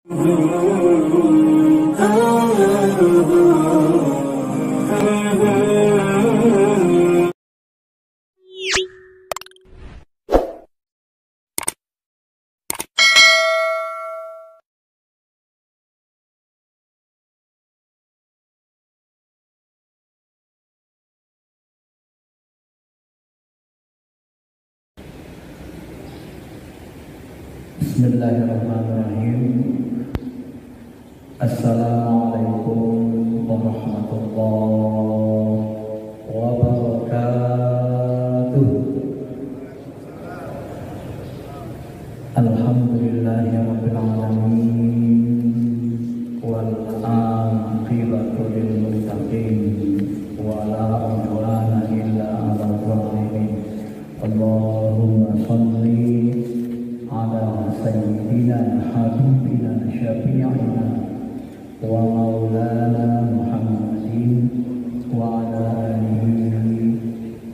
Bismillahirrahmanirrahim. Assalamualaikum warahmatullahi wabarakatuh. Alhamdulillahirabbil alamin wal aqibatu lil muttaqin wa la udwana illa 'alal zalimin. Allahumma shalli ala sayyidina habibina syafi'ina wa maulana Muhammadin wa ala alihi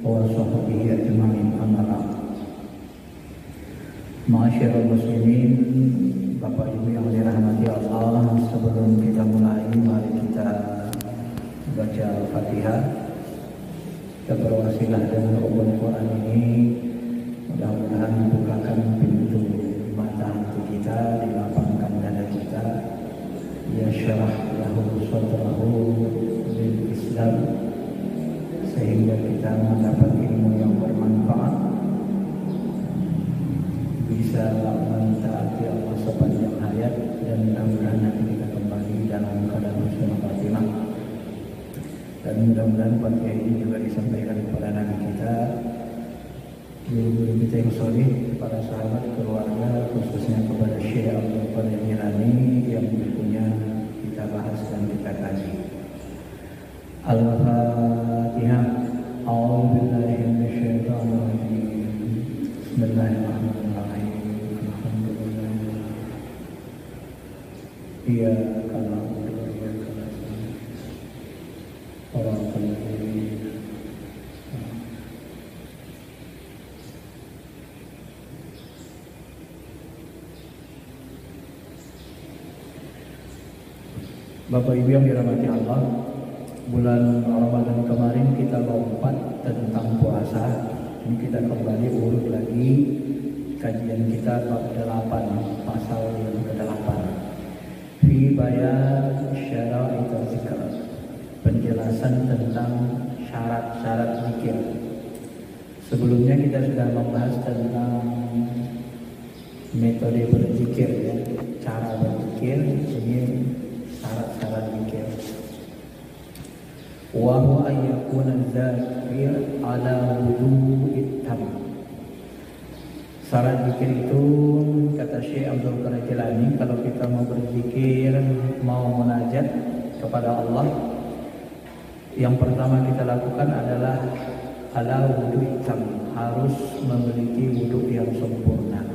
wa sahbihi ajma'in, amma ba'd. Ma'asyiral muslimin, Bapak Ibu yang dirahmati Allah, sebelum kita mulai, mari kita baca Al-Fatihah. Kita berwasilah dengan Ummul Quran ini, mudah-mudahan membukakan pintu mata hati kita, dilapangkan dada kita, yashrah lahu sadrahu lil Islam, sehingga kita mendapat ilmu yang bermanfaat, bisa mentaati Allah sepanjang hayat, dan mudah-mudahan nanti kita kembali dalam keadaan husnul khatimah. Dan mudah-mudahan Fatihah ini juga disampaikan kepada Nabi kita, guru-guru kita yang soleh, para sahabat, keluarga, khususnya kepada Syekh Abdul Qadir Jilani yang bukunya kita bahas dan kita kaji. Al-Fatihah. A'udzubillahi minasyaitonir rajim. Bismillahirrahmanirrahim. Alhamdulillah. Iyyaka na'budu wa iyyaka nasta'in. Shiratal ladzina Bapak Ibu yang dirahmati Allah, bulan Ramadan kemarin kita lompat tentang puasa. Ini kita kembali urut lagi kajian kita bab 8, pasal yang ke-8. Fi bayan syara'it zikr. Penjelasan tentang syarat-syarat zikir. Sebelumnya kita sudah membahas tentang metode berzikir, ya, cara berzikir, ini syarat-syarat zikir. Wa huwa ayyakuna dzakir ala wudu'it tam. Syarat zikir itu, kata Syekh Abdul Qadir Jilani, kalau kita mau berzikir, mau munajat kepada Allah, yang pertama kita lakukan adalah ala wudu'it tam, harus memiliki wudu yang sempurna.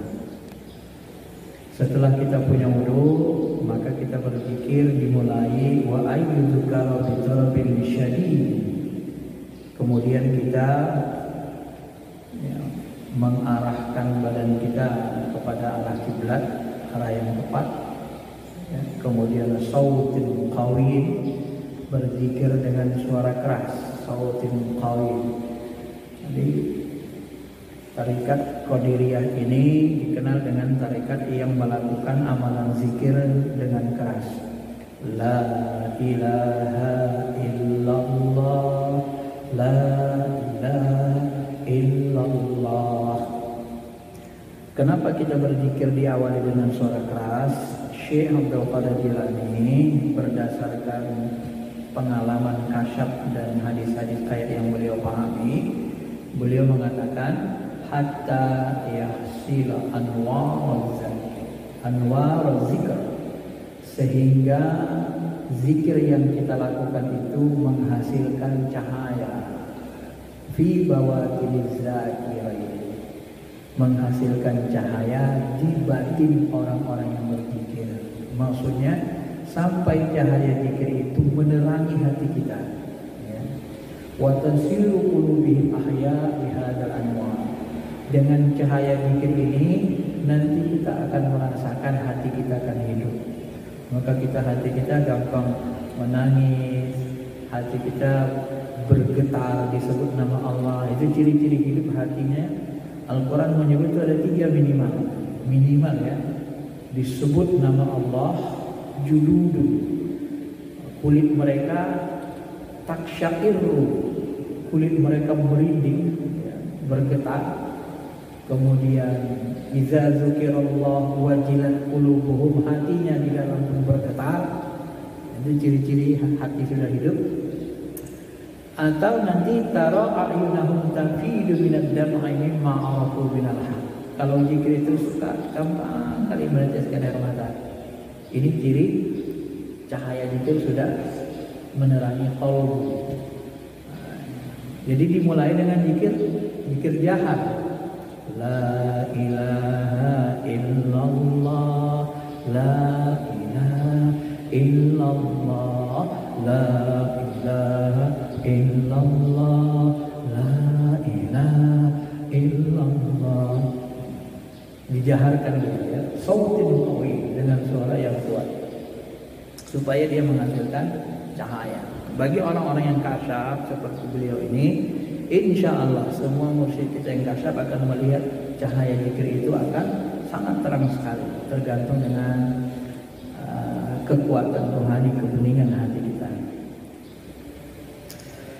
Setelah kita punya wudu, maka kita berzikir dimulai wa ayyudzkara bi talabin syadid. Kemudian kita, ya, mengarahkan badan kita kepada arah kiblat, arah yang tepat, ya. Kemudian sautin qawiyyin, berzikir dengan suara keras, sautin qawiyyin. Jadi tarikat Qadiriyah ini dikenal dengan tarikat yang melakukan amalan zikir dengan keras. La ilaha illallah, la ilaha illallah. Kenapa kita berzikir diawali dengan suara keras? Syekh Abdul Qadir Jilani berdasarkan pengalaman kasyaf dan hadis-hadis ayat yang beliau pahami, beliau mengatakan hatta yahsila anwar zikr, sehingga zikir yang kita lakukan itu menghasilkan cahaya fi bawatiniz zakirin, menghasilkan cahaya di batin orang-orang yang berzikir. Maksudnya sampai cahaya zikir itu menerangi hati kita, ya. Wa tansiru qulubihim ahya bihadzal anwar. Dengan cahaya zikir ini nanti kita akan merasakan hati kita akan hidup. maka hati kita gampang menangis, hati kita bergetar disebut nama Allah. Itu ciri-ciri hidup hatinya. Al-Quran menyebut itu ada 3 minimal ya. Disebut nama Allah, juludun, kulit mereka taksyairu, kulit mereka merinding, ya, bergetar. Kemudian iza zukirallah wajilat qulubuhum, hatinya di dalam pun bergetar. Itu ciri-ciri hati sudah hidup. Atau nanti taro a'yunahum tafidu minad dam'i mimma arafu minal haq. Kalau zikir itu suka gampang kali meneteskan air mata. Ini ciri cahaya zikir sudah menerangi qalbu. Jadi dimulai dengan zikir jahat. La ilaha illallah, la ilaha illallah, la ilaha illallah, la ilaha illallah. Dijaharkan gitu ya, sautin qawi, dengan suara yang kuat, supaya dia menghasilkan cahaya. Bagi orang-orang yang kasyaf seperti beliau ini, insya Allah semua mursyid kita yang kasyaf akan melihat cahaya zikir itu akan sangat terang sekali, tergantung dengan kekuatan rohani, kebeningan hati kita.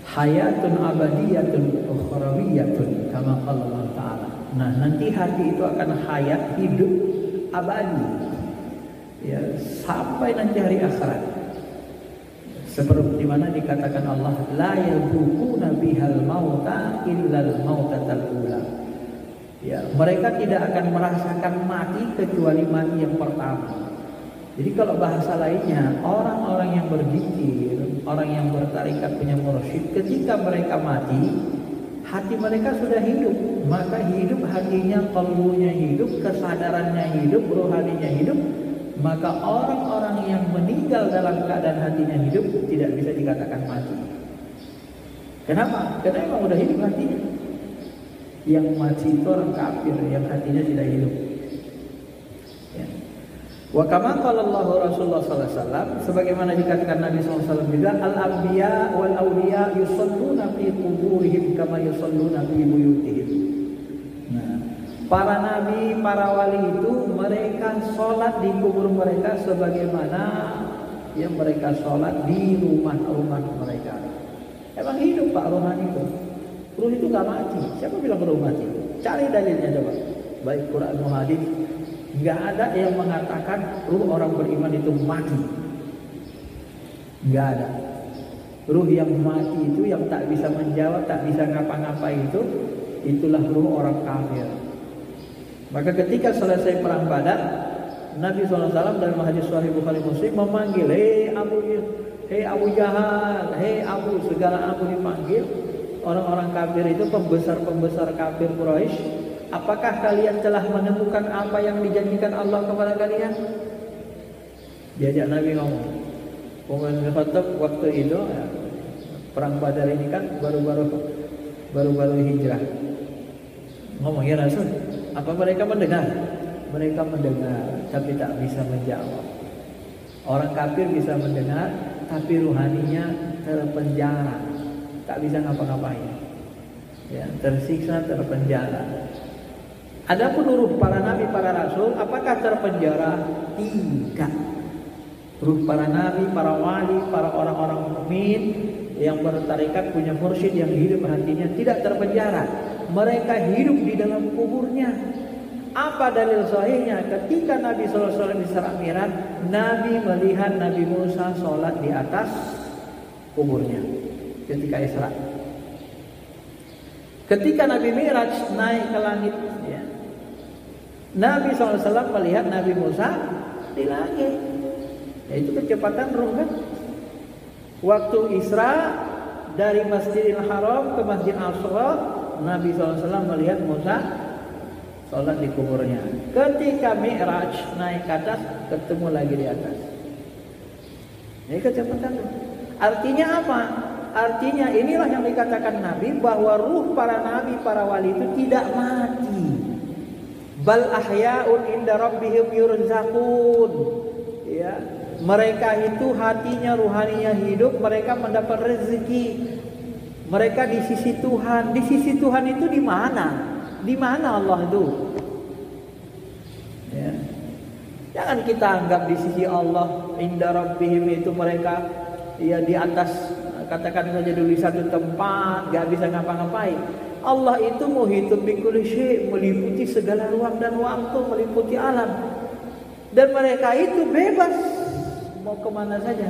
Hayatun abadiyatun ukhrawiyatun kama qala Allah Ta'ala. Nah, nanti hati itu akan hayat, hidup abadi ya, sampai nanti hari akhirat. Seperti mana dikatakan Allah, la yadhuquna bihal mauta illal mautatal ula. Ya, mereka tidak akan merasakan mati kecuali mati yang pertama. Jadi kalau bahasa lainnya, orang-orang yang berzikir, orang yang bertarikat punya mursyid, ketika mereka mati, hati mereka sudah hidup. Maka hidup hatinya, qalbunya hidup, kesadarannya hidup, rohaninya hidup. Maka orang-orang yang meninggal dalam keadaan hatinya hidup tidak bisa dikatakan mati. Kenapa? Karena memang sudah hidup hatinya. Yang mati itu orang kafir, yang hatinya tidak hidup. Ya. Wa kama qala Allah Rasulullah sallallahu alaihi wasallam, sebagaimana dikatakan Nabi sallallahu alaihi wasallam juga, al-anbiya wal awliya yusalluna fi quburihim kama yusalluna fi buyutihim. Nah, para nabi, para wali itu mereka sholat di kubur mereka sebagaimana yang mereka sholat di rumah-rumah mereka. Emang hidup Pak rohani itu. Ruh itu gak mati. Siapa bilang ruh mati? Cari dalilnya coba. Baik Quran dan hadis. Gak ada yang mengatakan ruh orang beriman itu mati. Gak ada. Ruh yang mati itu, yang tak bisa menjawab, tak bisa ngapa-ngapain itu, itulah ruh orang kafir. Maka ketika selesai perang Badar, Nabi SAW dalam hadis Sahih Bukhari Muslim memanggil, hei Abu Jahal, hei Abu, segala Abu dipanggil. Orang-orang kafir itu, pembesar-pembesar kafir Quraisy, apakah kalian telah menemukan apa yang dijanjikan Allah kepada kalian? Diajak Nabi ngomong. Umar bin Khattab waktu itu ya, perang Badar ini kan baru-baru hijrah. Ngomong, ya Rasul, apa mereka mendengar? Mereka mendengar, tapi tak bisa menjawab. Orang kafir bisa mendengar, tapi ruhaninya terpenjara, tak bisa ngapa-ngapain. Ya, tersiksa, terpenjara. Adapun ruh para nabi, para rasul, apakah terpenjara? Tidak. Ruh para nabi, para wali, para orang-orang mukmin yang bertarikat punya mursyid yang hidup hatinya tidak terpenjara. Mereka hidup di dalam kuburnya. Apa dalil sahihnya? Ketika Nabi SAW Isra Mi'raj, Nabi melihat Nabi Musa sholat di atas kuburnya ketika Isra. Ketika Nabi Mi'raj naik ke langit, ya, Nabi SAW melihat Nabi Musa di langit. Yaitu kecepatan roh kan. Waktu Isra dari Masjidil Haram ke Masjid Al-Aqsa, Nabi SAW melihat Musa sholat di kuburnya. Ketika Mi'raj naik ke atas, ketemu lagi di atas. Ini kecepatan. Artinya apa? Artinya inilah yang dikatakan Nabi, bahwa ruh para nabi, para wali itu tidak mati. Bal ahya'un inda rabbihim yurzaqun. Ya, Mereka itu hatinya, ruhaninya hidup, mereka mendapat rezeki. Mereka di sisi Tuhan. Di sisi Tuhan itu di mana? Di mana Allah itu? Ya. Jangan kita anggap di sisi Allah, inda rabbihim itu mereka ya di atas, katakan saja dulu di satu tempat, gak bisa ngapa-ngapain. Allah itu muhitun bikulli syai', meliputi segala ruang dan waktu, meliputi alam. Dan mereka itu bebas mau kemana saja.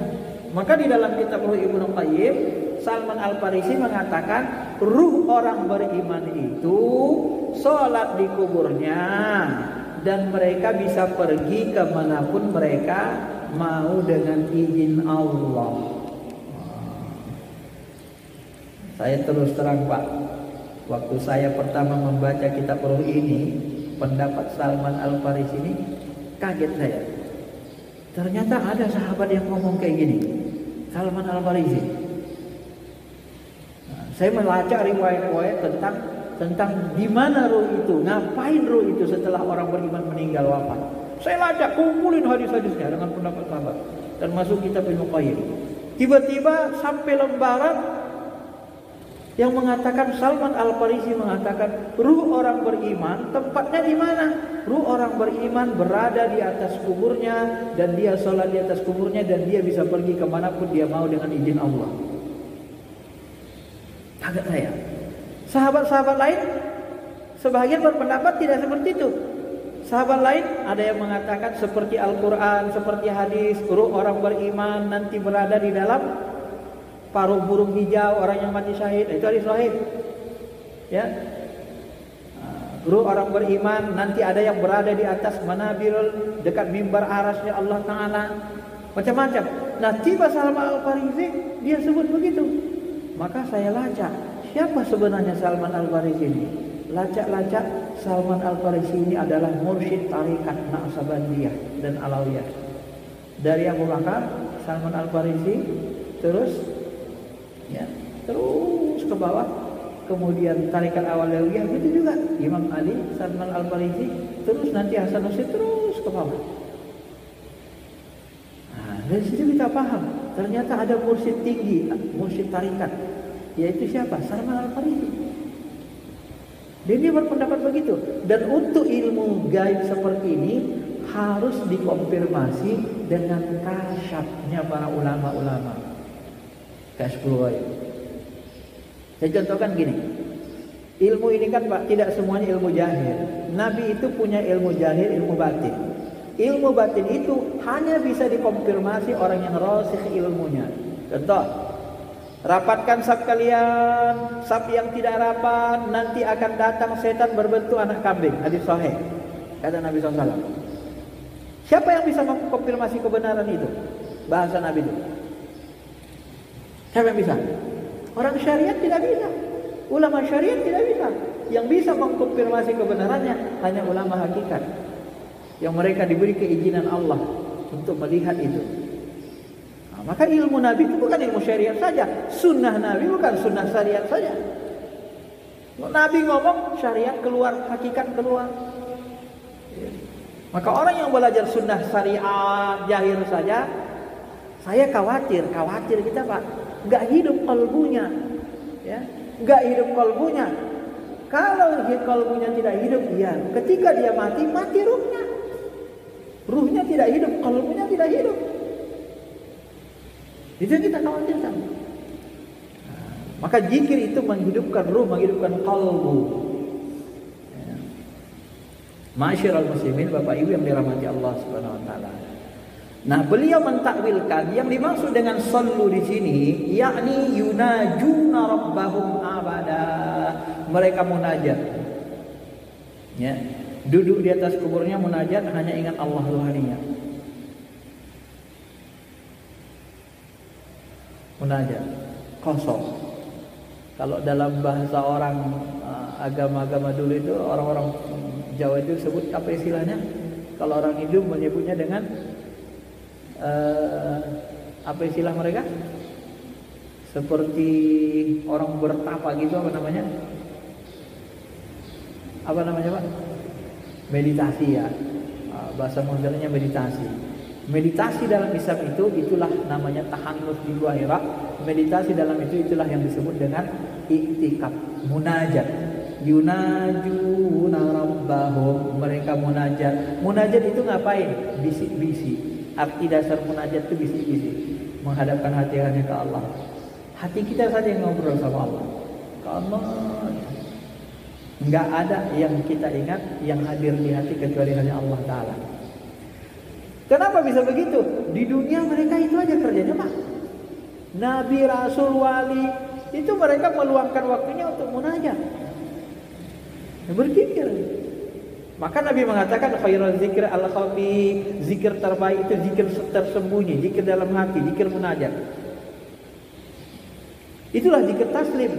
Maka di dalam kitab Ruh Ibnu Qayyim, Salman Al-Farisi mengatakan ruh orang beriman itu sholat di kuburnya, dan mereka bisa pergi kemanapun mereka mau dengan izin Allah. Saya terus terang Pak, waktu saya pertama membaca kitab Ruh ini, pendapat Salman Al-Farisi ini, kaget saya. Ternyata ada sahabat yang ngomong kayak gini, Salman Al-Farisi. Nah, saya melacak riwayat-riwayat tentang di mana ruh itu, ngapain ruh itu setelah orang beriman meninggal wafat. Saya lacak, kumpulin hadis-hadisnya dengan pendapat sahabat, termasuk kitab Ibnu Qayyim. Tiba-tiba sampai lembaran yang mengatakan, Salman Al-Farisi mengatakan ruh orang beriman tempatnya di mana? Ruh orang beriman berada di atas kuburnya, dan dia sholat di atas kuburnya, dan dia bisa pergi kemanapun dia mau dengan izin Allah. Kaget saya. Sahabat-sahabat lain sebagian berpendapat tidak seperti itu. Sahabat lain ada yang mengatakan seperti Al-Quran, seperti hadis, ruh orang beriman nanti berada di dalam paruh burung hijau orang yang mati syahid. Itu hadis sahih. Ya. Ruh orang beriman nanti ada yang berada di atas manabirul, dekat mimbar arasnya Allah Ta'ala. Macam-macam. Nah, tiba Salman Al-Farisi, dia sebut begitu. Maka saya lacak, siapa sebenarnya Salman Al-Farisi ini? Lacak-lacak, Salman Al-Farisi ini adalah mursyid tarikat Naqsabandiyah dan Alawiyah. Dari Abu Bakar, Salman Al-Farisi, terus ke bawah. Kemudian tarikat Awaliyah, gitu juga Imam Ali, Salman Al-Farisi, terus nanti Hasan Nusri, terus ke bawah. Nah, dari situ kita paham, ternyata ada mursyid tinggi, mursyid tarikat, yaitu siapa? Salman Al-Farisi. Dan dia berpendapat begitu. Dan untuk ilmu gaib seperti ini harus dikonfirmasi dengan kasyafnya para ulama-ulama. Kasyful ghaib. Saya contohkan gini, ilmu ini kan Pak, tidak semuanya ilmu jahil. Nabi itu punya ilmu jahil, ilmu batin. Ilmu batin itu hanya bisa dikonfirmasi orang yang rasikh ilmunya. Contoh, rapatkan saf kalian, saf yang tidak rapat, nanti akan datang setan berbentuk anak kambing. Hadis sahih, kata Nabi SAW. Siapa yang bisa mengkonfirmasi kebenaran itu? Bahasa Nabi itu. Siapa yang bisa? Orang syariat tidak bisa. Ulama syariat tidak bisa. Yang bisa mengkonfirmasi kebenarannya hanya ulama hakikat, yang mereka diberi keizinan Allah untuk melihat itu. Nah, maka ilmu Nabi itu bukan ilmu syariat saja. Sunnah Nabi bukan sunnah syariat saja. Nabi ngomong syariat keluar, hakikat keluar. Maka orang yang belajar sunnah syariat jahil saja, saya khawatir kita Pak, nggak hidup kalbunya, ya, nggak hidup kalbunya. Kalau kalbunya tidak hidup, ya, ketika dia mati ruhnya. Ruhnya tidak hidup, kalbunya tidak hidup. Itu yang kita khawatirkan. Maka zikir itu menghidupkan ruh, menghidupkan kalbu. Ya. Ma'asyiral muslimin, Bapak Ibu yang dirahmati Allah Subhanahu wa taala. Nah, beliau mentakwilkan yang dimaksud dengan sallu di sini, yakni yunajuna rabbahum abada. Mereka munajat. Ya, duduk di atas kuburnya munajat, hanya ingat Allah rohaninya. Munajat kosong. Kalau dalam bahasa orang agama-agama dulu itu, orang-orang Jawa itu sebut apa istilahnya? Kalau orang Hindu menyebutnya dengan apa istilah mereka? Seperti orang bertapa gitu, apa namanya? Apa namanya Pak? Meditasi ya. Bahasa modernnya meditasi. Meditasi dalam Islam itu itulah namanya tahannus di akhirat. Meditasi dalam itu itulah yang disebut dengan i'tikaf, munajat. Yunajuna rabbahum, mereka munajat. Munajat itu ngapain? Bisik-bisik. Arti dasar munajat itu bisik-bisik, menghadapkan hati hanya ke Allah. Hati kita saja yang ngobrol sama Allah. Ke Allah. Enggak ada yang kita ingat yang hadir di hati kecuali hanya Allah Ta'ala. Kenapa bisa begitu? Di dunia mereka itu aja kerjanya, Pak. Nabi, Rasul, Wali, itu mereka meluangkan waktunya untuk munajat, berzikir. Maka Nabi mengatakan khairul zikr al-khafi, zikir terbaik itu zikir tersembunyi, zikir dalam hati, zikir munajat. Itulah zikir taslim.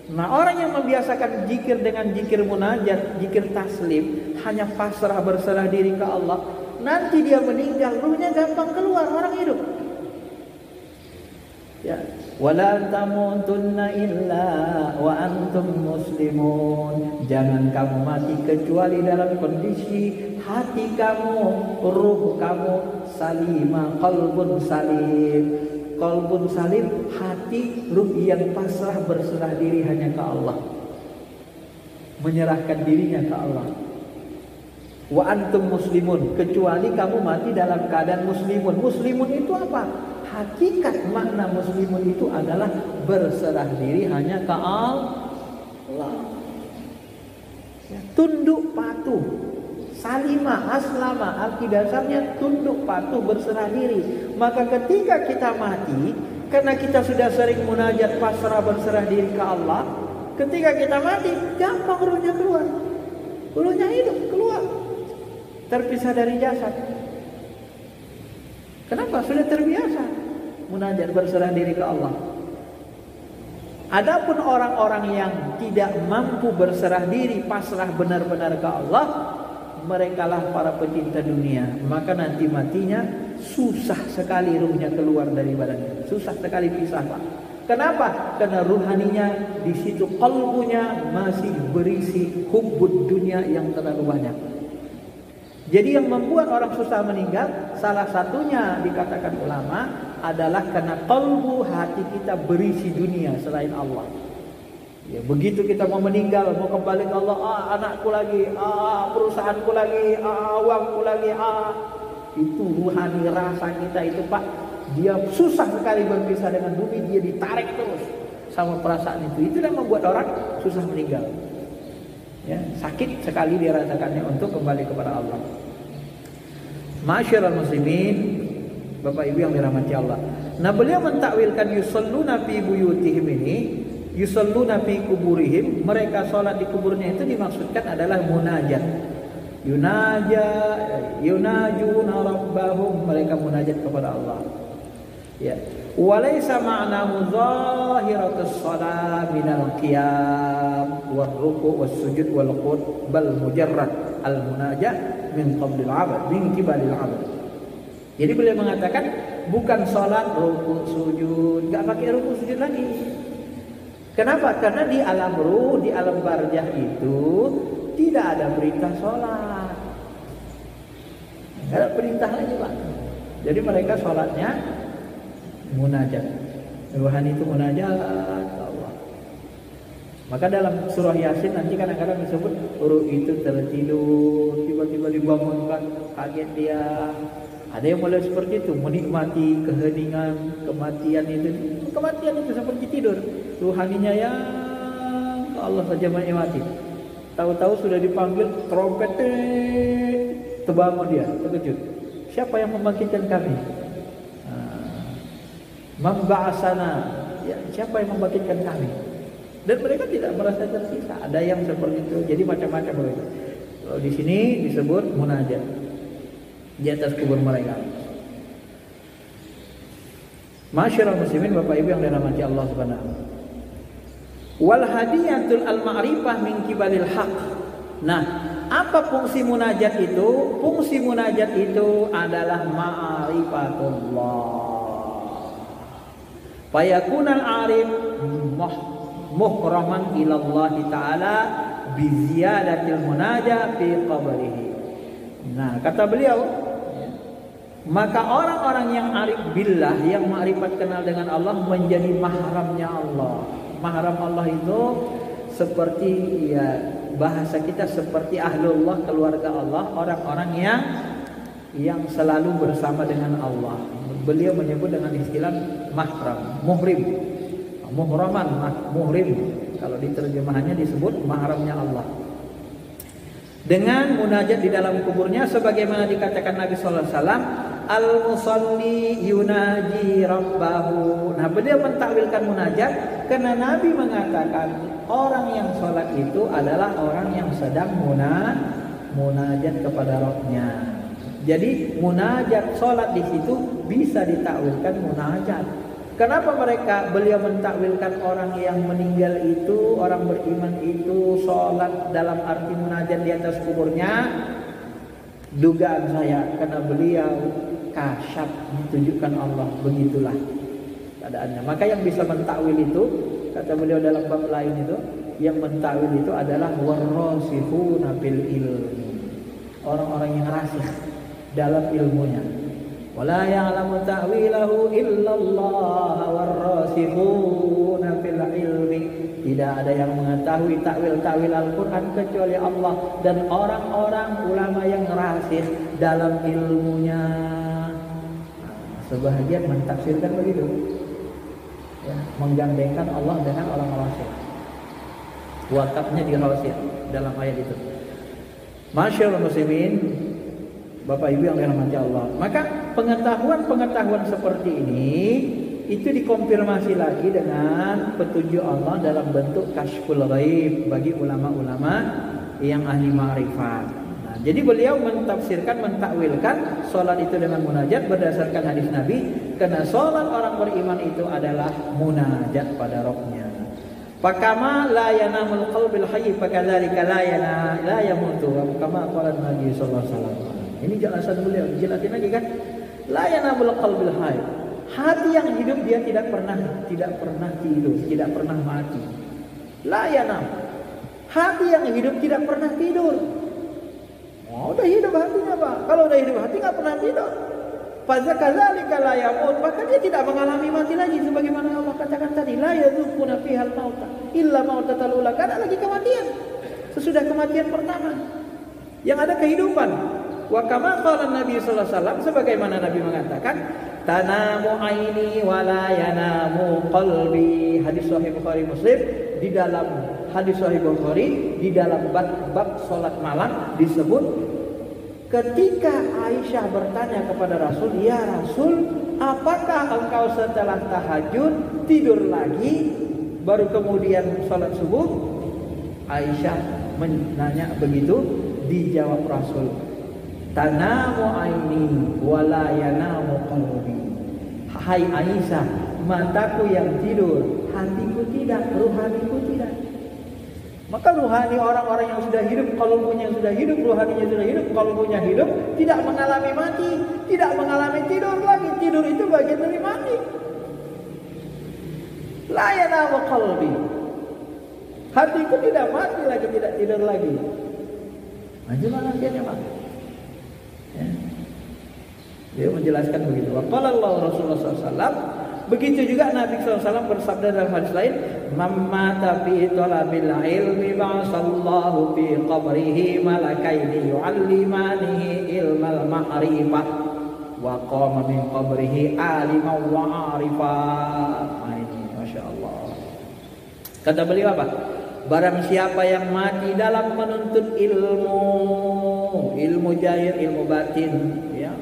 Nah, orang yang membiasakan zikir dengan zikir munajat, zikir taslim, hanya pasrah berserah diri ke Allah, nanti dia meninggal, ruhnya gampang keluar orang hidup. Ya, wala tamutunna illa wa antum muslimun. Jangan kamu mati kecuali dalam kondisi hati kamu, ruh kamu salimah, qalbun salim. Qalbun salim, hati, ruh yang pasrah berserah diri hanya ke Allah, menyerahkan dirinya ke Allah. Wa antum muslimun, kecuali kamu mati dalam keadaan muslimun. Muslimun itu apa? Hakikat makna muslimun itu adalah berserah diri hanya ke Allah. Ya, tunduk patuh. Salimah, aslama, arti dasarnya tunduk patuh berserah diri. Maka ketika kita mati, karena kita sudah sering munajat pasrah berserah diri ke Allah, ketika kita mati gampang ruhnya keluar. Ruhnya hidup keluar, terpisah dari jasad. Kenapa? Sudah terbiasa munajat berserah diri ke Allah. Adapun orang-orang yang tidak mampu berserah diri pasrah benar-benar ke Allah, merekalah para pecinta dunia. Maka nanti matinya susah sekali ruhnya keluar dari badannya, susah sekali pisah, Pak. Kenapa? Karena ruhaninya di situ, qalbunya masih berisi hubbud dunia yang terlalu banyak. Jadi yang membuat orang susah meninggal, salah satunya dikatakan ulama adalah karena qalbu, hati kita berisi dunia selain Allah. Ya, begitu kita mau meninggal, mau kembali ke Allah, anakku lagi, perusahaanku lagi, uangku lagi, itu ruhani rasa kita itu, Pak, dia susah sekali berpisah dengan bumi, dia ditarik terus sama perasaan itu. Itu yang membuat orang susah meninggal. Ya, sakit sekali dirasakannya untuk kembali kepada Allah. Masyarul muslimin, Bapak Ibu yang dirahmati Allah. Nah, beliau mentakwilkan yusalluna fi buyutihim ini, yusalluna fi kuburihim, mereka sholat di kuburnya itu dimaksudkan adalah munajat. Yunajuna rabbahum, mereka munajat kepada Allah. Ya. Walaysa ma'nahu zahiratus shalah minal qiyam war ruku' was sujud wal qud, bal mujarrad al munajat min qablil 'abad, min qibalil 'abad. Jadi beliau mengatakan bukan salat ruku' sujud, enggak pakai ruku' sujud lagi. Kenapa? Karena di alam ruh, di alam barzah itu tidak ada perintah salat. Enggak ada perintah lagi, Pak. Jadi mereka salatnya munajat. Ruhani itu munajat Allah. Maka dalam surah Yasin nanti kadang-kadang disebut ruh itu tertidur, tiba-tiba dibangunkan, kaget dia. Ada yang mulai seperti itu, menikmati keheningan, kematian itu. Kematian itu seperti tidur. Ruhaninya yang Allah saja menikmati. Tahu-tahu sudah dipanggil trompet, terbangun dia, terkejut. Siapa yang membangkitkan kami? Memba'asana, ya, siapa yang membangkitkan kami? Dan mereka tidak merasa tersisa. Ada yang seperti itu. Jadi macam-macam mereka. Di sini disebut munajat di atas kubur mereka. Masyarul muslimin, Bapak Ibu yang dirahmati Allah Subhanahu. Wal hadiyatul al ma'rifah min kibalil haq. Nah, apa fungsi munajat itu? Fungsi munajat itu adalah ma'rifatullah. Fayakunal arif muhraman ilallahi ta'ala biziyadatil munajat fi qabrihi. Nah, kata beliau, Maka orang-orang yang arif billah, yang ma'rifat kenal dengan Allah, menjadi mahramnya Allah. Mahram Allah itu seperti, ya bahasa kita seperti ahlullah, keluarga Allah, orang-orang yang selalu bersama dengan Allah. Beliau menyebut dengan istilah mahram, muhrim, muhraman, muhrim. Kalau diterjemahannya disebut mahramnya Allah. Dengan munajat di dalam kuburnya, sebagaimana dikatakan Nabi sallallahu alaihi wasallam, al-musalli yunaji rabbahu. Nah, beliau mentakwilkan munajat karena Nabi mengatakan orang yang sholat itu adalah orang yang sedang munajat kepada Rabbnya. Jadi munajat sholat di situ bisa ditakwilkan munajat. Kenapa beliau mentakwilkan orang yang meninggal itu, orang beriman itu sholat dalam arti munajat di atas kuburnya? Dugaan saya karena beliau kasyaf, ditunjukkan Allah, begitulah keadaannya. Maka yang bisa mentakwil itu, kata beliau dalam bab lain itu, yang mentakwil itu adalah warrasihuna fil ilmi, orang-orang yang rasih dalam ilmunya. Wala ya'lamu ta'wilahu illallah warrasihuna fil ilmi. Tidak ada yang mengetahui takwil Al-Quran kecuali Allah dan orang-orang ulama yang rasih dalam ilmunya. Sebahagian mentafsirkan begitu, ya, menggandengkan Allah dengan orang rasih. Wakafnya di rasih dalam ayat itu. Masyaallah muslimin, Bapak Ibu yang dirahmati Allah. Maka pengetahuan seperti ini itu dikonfirmasi lagi dengan petunjuk Allah dalam bentuk kasyful ghaib bagi ulama-ulama yang ahli ma'rifat. Nah, jadi beliau mentakwilkan salat itu dengan munajat berdasarkan hadis Nabi, karena salat orang beriman itu adalah munajat pada Rabbnya. Fakama la yanamul qalbil hayy fakadzalika la yamutu, kama qala Nabi sallallahu alaihi wasallam. Ini jelasan beliau, dijelasin lagi kan? La yanamul qalbil hayy. Hati yang hidup dia tidak pernah tidur, tidak pernah mati. La yanam. Hati yang hidup tidak pernah tidur. Oh, udah hidup hatinya, Pak. Kalau udah hidup hati enggak pernah tidur. Fadzakadzalika la yamut, maka dia tidak mengalami mati lagi sebagaimana Allah katakan tadi, la yadzuquna fihal mauta illa mautatal ula. Kan ada lagi kematian. Sesudah kematian pertama yang ada kehidupan. Wa kama qala Nabi sallallahu alaihi wasallam, sebagaimana Nabi mengatakan, tanamu aini wa la yanamu qalbi. Hadis sahih Bukhari Muslim. Di dalam hadis sahih Bukhari, di dalam bab salat malam disebut, ketika Aisyah bertanya kepada Rasul, "Ya Rasul, apakah engkau setelah tahajud tidur lagi baru kemudian salat subuh?" Aisyah menanya begitu, dijawab Rasul, tanamu aini wala yanamu qalbi. Hai Aisyah, mataku yang tidur, hatiku tidak, ruhaniku tidak. Maka ruhani orang-orang yang sudah hidup, qalbunya sudah hidup, ruhaninya sudah hidup, qalbunya hidup, tidak mengalami mati, tidak mengalami tidur lagi. Tidur itu bagian dari mati. La yanamu qalbi. Hatiku tidak mati lagi, tidak tidur lagi. Nah, gimana akhirnya, Pak? Ya. Dia menjelaskan begitu. Wa qala Allah Rasulullah SAW. Begitu juga Nabi SAW bersabda dalam hadis lain, "Mamma fi talabil ilmi ba'asallahu fi qabrihi malakaini yu'allimanihi ilmal ma'rifah wa qama min qabrihi aliman wa 'arifah." Ini masyaallah. Kata beliau apa? Barang siapa yang mati dalam menuntut ilmu zahir, ilmu batin, ya.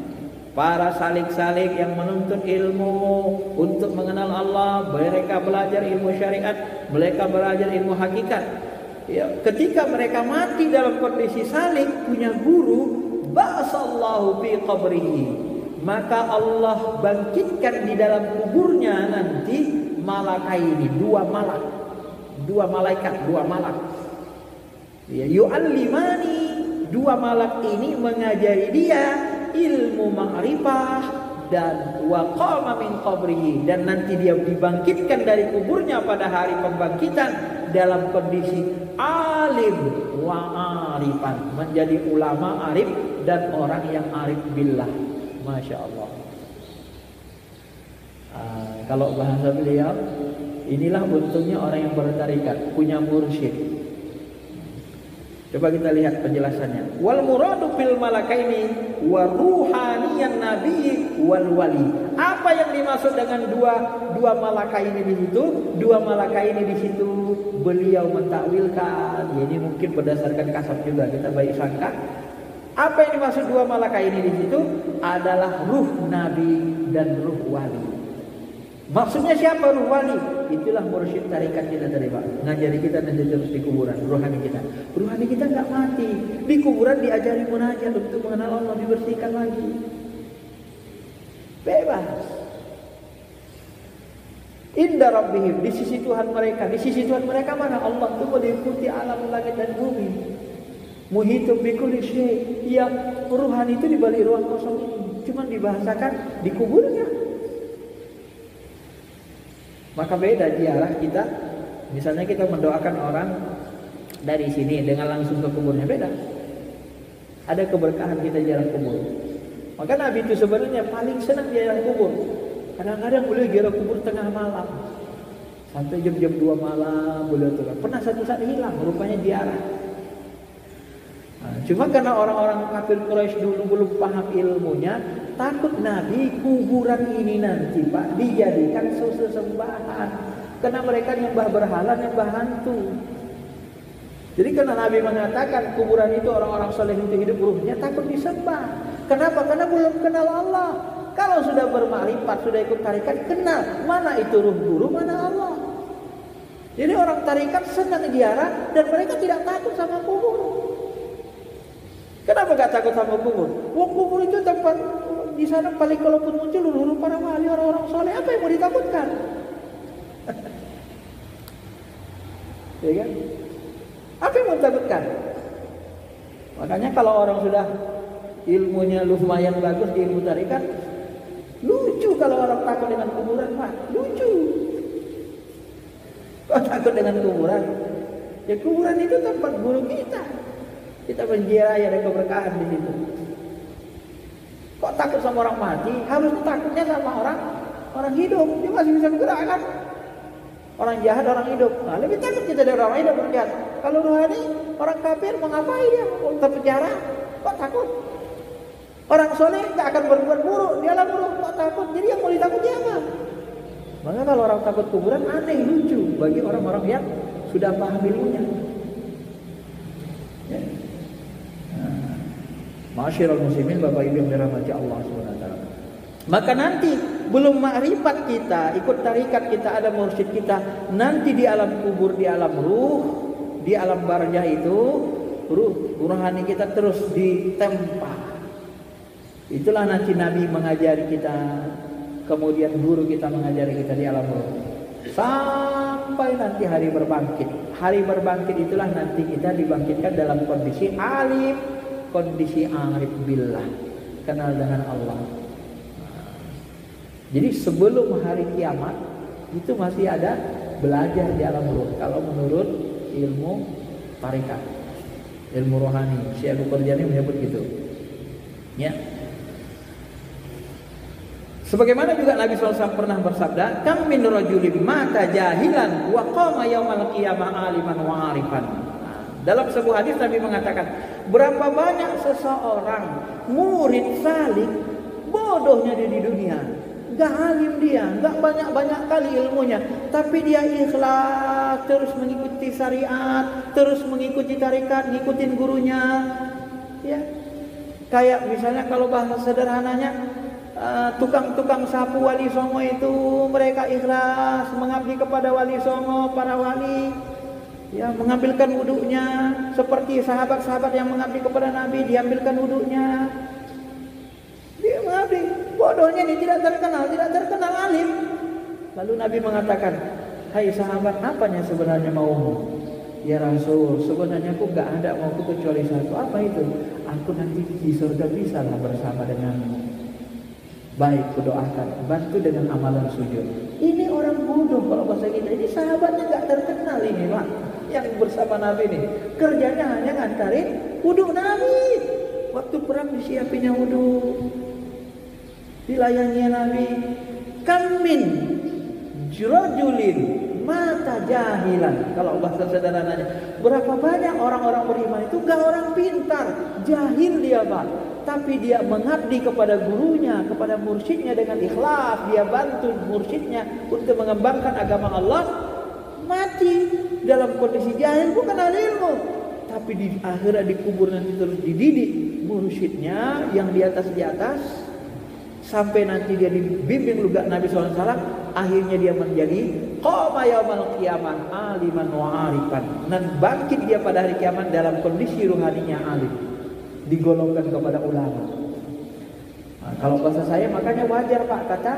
Para salik-salik yang menuntut ilmu untuk mengenal Allah, mereka belajar ilmu syariat, mereka belajar ilmu hakikat. Ya, ketika mereka mati dalam kondisi salik, punya guru, ba'asallahu fi qabrihi, maka Allah bangkitkan di dalam kuburnya nanti malakaini, dua malaikat. Ya, yu'allimani, dua malak ini mengajari dia ilmu ma'rifah dan waqama min qabrihi, dan nanti dia dibangkitkan dari kuburnya pada hari pembangkitan dalam kondisi alim wa arifan, menjadi ulama arif dan orang yang arif billah. Masya Allah. Kalau bahasa beliau, inilah untungnya orang yang bertarikat, punya mursyid. Coba kita lihat penjelasannya. Wal muradu fil malakaini wa ruhaniyan nabi wal wali. Apa yang dimaksud dengan dua malaka ini di situ? Dua malaka ini di situ beliau mentakwilkan. Ini mungkin berdasarkan kasab juga, kita baik sangka. Apa yang dimaksud dua malaka ini di situ adalah ruh nabi dan ruh wali. Maksudnya siapa ruh wali? Itulah mursyid tarikat kita tadi Pak. Ngajari kita nanti terus di kuburan. Ruhani kita. Ruhani kita nggak mati. Di kuburan diajari munajat untuk mengenal Allah, dibersihkan lagi. Bebas. Inda rabbihim, di sisi Tuhan mereka. Di sisi Tuhan mereka mana? Allah itu meliputi alam langit dan bumi. Muhitum bikulli syai'. Yang ruhani itu di balik ruang kosong ini. Cuma dibahasakan di kuburnya. Maka beda ziarah kita. Misalnya kita mendoakan orang dari sini dengan langsung ke kuburnya, beda. Ada keberkahan kita ziarah kubur. Maka Nabi itu sebenarnya paling senang ziarah kubur. Kadang-kadang beliau ziarah kubur tengah malam. Sampai jam-jam 2 malam beliau tuh. Pernah satu saat hilang, rupanya ziarah. Cuma karena orang-orang kafir Quraisy dulu belum paham ilmunya, takut Nabi kuburan ini nanti Pak dijadikan sesembahan. Karena mereka nyembah berhala, nyembah hantu. Jadi karena Nabi mengatakan kuburan itu orang-orang saleh itu hidup, ruhnya takut disembah. Kenapa? Karena belum kenal Allah. Kalau sudah bermakrifat, sudah ikut tarikat, kenal mana itu ruh guru, mana Allah. Jadi orang tarikat senang ziarah dan mereka tidak takut sama kubur. Kenapa gak takut sama kubur? Wong kubur itu tempat di sana paling kalaupun muncul dulu para wali, orang-orang soleh, apa yang mau ditakutkan? Ya kan? Apa yang mau ditakutkan? Makanya kalau orang sudah ilmunya lumayan bagus di ilmu tarikat, lucu kalau orang takut dengan kuburan, Pak. Lucu. Kok takut dengan kuburan? Ya kuburan itu tempat guru kita. Kita menziarahi, ada keberkahan di situ. Kok takut sama orang mati? Harusnya takutnya sama orang hidup. Dia masih bisa bergerak kan? Orang jahat, orang hidup. Nah, lebih takut kita dari orang hidup berjahat. Kalau rohani, orang kafir mau ngapain dia? Mau terpenjara? Kok takut? Orang soleh tak akan berbuat buruk, dialah buruk. Kok takut? Jadi yang mau ditakuti apa? Maka kalau orang takut kuburan aneh, lucu bagi orang-orang yang sudah paham ilmunya. Ya. Ma'asyiral muslimin, Bapak Ibu yang dirahmati Allah SWT. Maka nanti belum makrifat kita, ikut tarikat kita, ada mursyid kita, nanti di alam kubur, di alam ruh, di alam barzah itu ruh rohani kita terus ditempa. Itulah nanti Nabi mengajari kita, kemudian guru kita mengajari kita di alam ruh. Sampai nanti hari berbangkit. Hari berbangkit itulah nanti kita dibangkitkan dalam kondisi alim, kondisi arif billah, kenal dengan Allah. Jadi sebelum hari kiamat itu masih ada belajar di alam ruh. Kalau menurut ilmu tarikat, ilmu rohani, Syekh Al-Qurjani menyebut gitu. Ya. Sebagaimana juga Nabi SAW pernah bersabda, "Kam min rajulin mata jahilan wa qama yaumal qiyamah aliman wa arifan." Dalam sebuah hadis Nabi mengatakan, berapa banyak seseorang murid salih bodohnya dia di dunia, gak alim dia, gak banyak-banyak kali ilmunya, tapi dia ikhlas terus mengikuti syariat, terus mengikuti tarikat, ngikutin gurunya. Ya, kayak misalnya kalau bahasa sederhananya, tukang-tukang sapu Wali Songo itu mereka ikhlas mengabdi kepada Wali Songo, para wali. Ya, mengambilkan wudhunya seperti sahabat-sahabat yang mengabdi kepada Nabi, diambilkan wudhunya. Dia mengabdi, bodohnya ini tidak terkenal alim. Lalu Nabi mengatakan, "Hai sahabat, apanya sebenarnya maumu?" "Ya Rasul, sebenarnya aku gak ada mauku kecuali satu." "Apa itu?" "Aku nanti di surga bisa lah bersama denganmu." "Baik, kudoakan, bantu dengan amalan sujud." Ini orang bodoh kalau bahasa kita. Ini sahabatnya gak terkenal ini Pak, yang bersama Nabi ini. Kerjanya hanya ngantarin wudhu Nabi. Waktu perang disiapinnya wudhu. Dilayani Nabi. Kam min rajulin mata jahilan. Kalau bahasa sederhananya, berapa banyak orang-orang beriman itu enggak orang pintar, jahil dia, Pak. Tapi dia mengabdi kepada gurunya, kepada mursyidnya dengan ikhlas, dia bantu mursyidnya untuk mengembangkan agama Allah, mati dalam kondisi jahil, bukan ahli ilmu. Tapi di akhirat dikubur nanti terus dididik mursyidnya yang di atas sampai nanti dia dibimbing juga Nabi SAW. Akhirnya dia menjadi qama yaumal qiyamah aliman wa arifan, dan bangkit dia pada hari kiamat dalam kondisi ruhaninya alim, digolongkan kepada ulama. Nah, kalau bahasa saya makanya wajar Pak, kata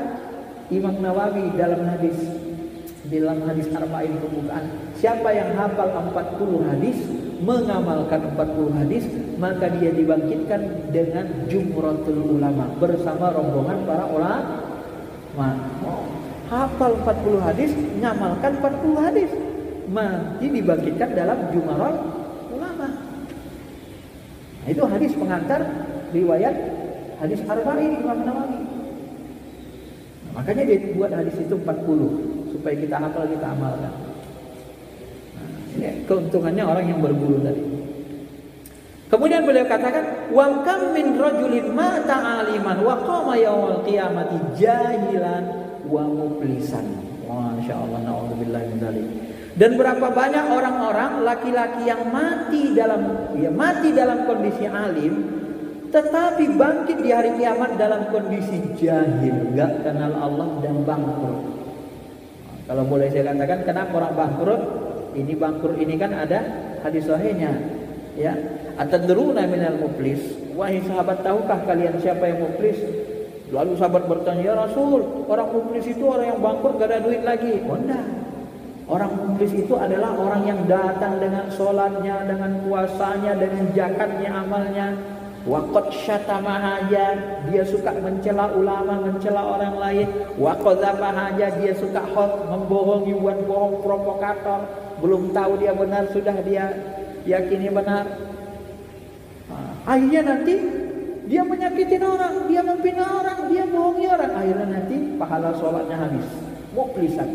Imam Nawawi dalam hadis Arba'in pembukaan, siapa yang hafal 40 hadis, mengamalkan 40 hadis, maka dia dibangkitkan dengan jumratul ulama, bersama rombongan para ulama. Hafal 40 hadis, ngamalkan 40 hadis, mati dibangkitkan dalam jumratul ulama. Nah, itu hadis pengantar riwayat hadis Arba'in Imam Nawawi. Nah, makanya dia buat hadis itu 40 supaya kita hafal, kita amalkan. Nah, ini keuntungannya orang yang berguru tadi. Kemudian beliau katakan, wa kam min rajulin mata aliman wa qama yaumil qiyamati jahilan wa muflisan. Masyaallah, naudzubillah min dzalik. Dan berapa banyak orang-orang laki-laki yang mati dalam kondisi alim, tetapi bangkit di hari kiamat dalam kondisi jahil, enggak kenal Allah dan bangkrut. Kalau boleh saya katakan, kenapa orang bangkrut? Ini bangkrut ini kan ada hadis sahihnya, ya. Atadruna minal muflis? Wahai sahabat, tahukah kalian siapa yang muflis? Lalu sahabat bertanya, ya Rasul, orang muflis itu orang yang bangkrut gak ada duit lagi. Oh enggak. Orang muflis itu adalah orang yang datang dengan sholatnya, dengan puasanya, dengan zakatnya, amalnya. Waqad syatama haja, dia suka mencela ulama, mencela orang lain. Wa qadzafa haja, dia suka membohongi, buat bohong, provokator. Belum tahu dia benar, sudah dia yakini benar. Akhirnya nanti dia menyakitin orang, dia membina orang, dia bohongi orang. Akhirnya nanti pahala sholatnya habis, muflisan.